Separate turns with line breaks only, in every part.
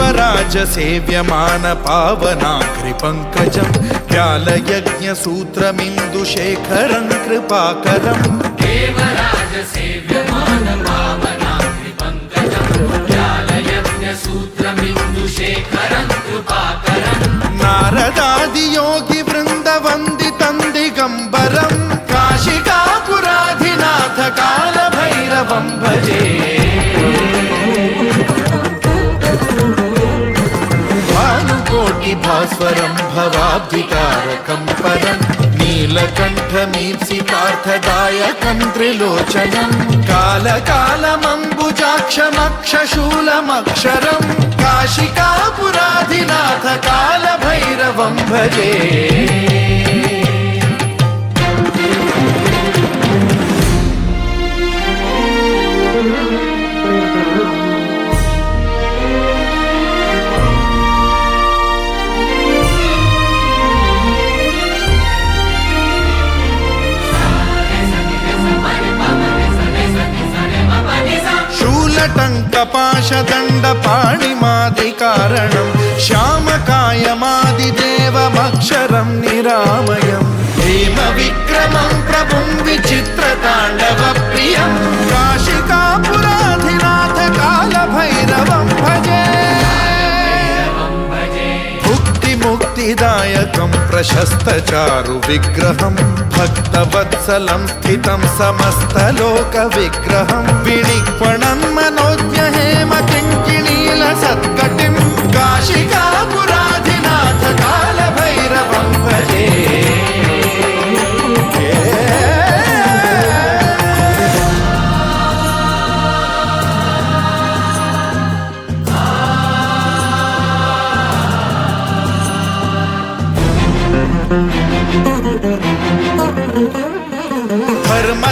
देवराज सेव्यमान पावनाग्रि पंकजं व्यालयज्ञ सूत्रमिन्दुशेखरं कृपाकरं
देवराज सेव्यमान पावनाग्रि पंकजं व्यालयज्ञ सूत्रमिन्दुशेखरं कृपाकरं
नारदादि योगी वृंद वंदितं दिगंबरं काशिकापुराधिनाथ काल भैरवं भजे भास्वरं भवाब्धिकारकं परं नीलकण्ठमीप्सितार्थदायकं त्रिलोचनं कालकालमम्बुजाक्षमक्षशूलमक्षरं काशिकापुराधिनाथ कालभैरवं भजे टङ्कपाशदण्डपाणिमादिकारणं श्यामकायमादिदेवमक्षरं निरामयं हेमविक्रमं प्रभुं विचित्रताण्डवप्रियं काशिकापुराधिनाथ कालभैरवं भजे मुक्तिदायकं प्रशस्तचारुविग्रहं भक्तवत्सलं स्थितं समस्तलोकविग्रहं विनिक्वणं मनोज्ञहेमकिङ्किणीलसत्कटिं काशिकापुराधिनाथ कालभैरवं भजे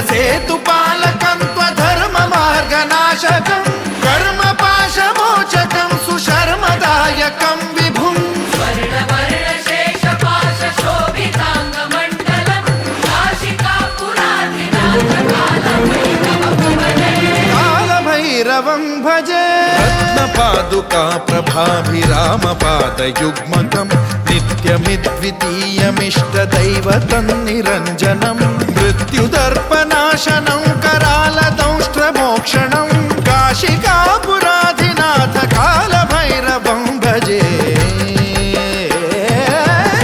धर्मसेतुपालकं त्वधर्ममार्गनाशकं कर्मपाशमोचकं सुशर्मदायकं विभुं
स्वर्णवर्णशेषपाशशोभिताङ्गमण्डलं काशिकापुराधिनाथ
कालभैरवं भजे रत्नपादुका प्रभाभिरामपादयुग्मकं नित्यमिद्वितीयमिष्टदैवतं निरञ्जनं मृत्युदर्पनाशनं करालदंष्ट्रमोक्षणं काशिका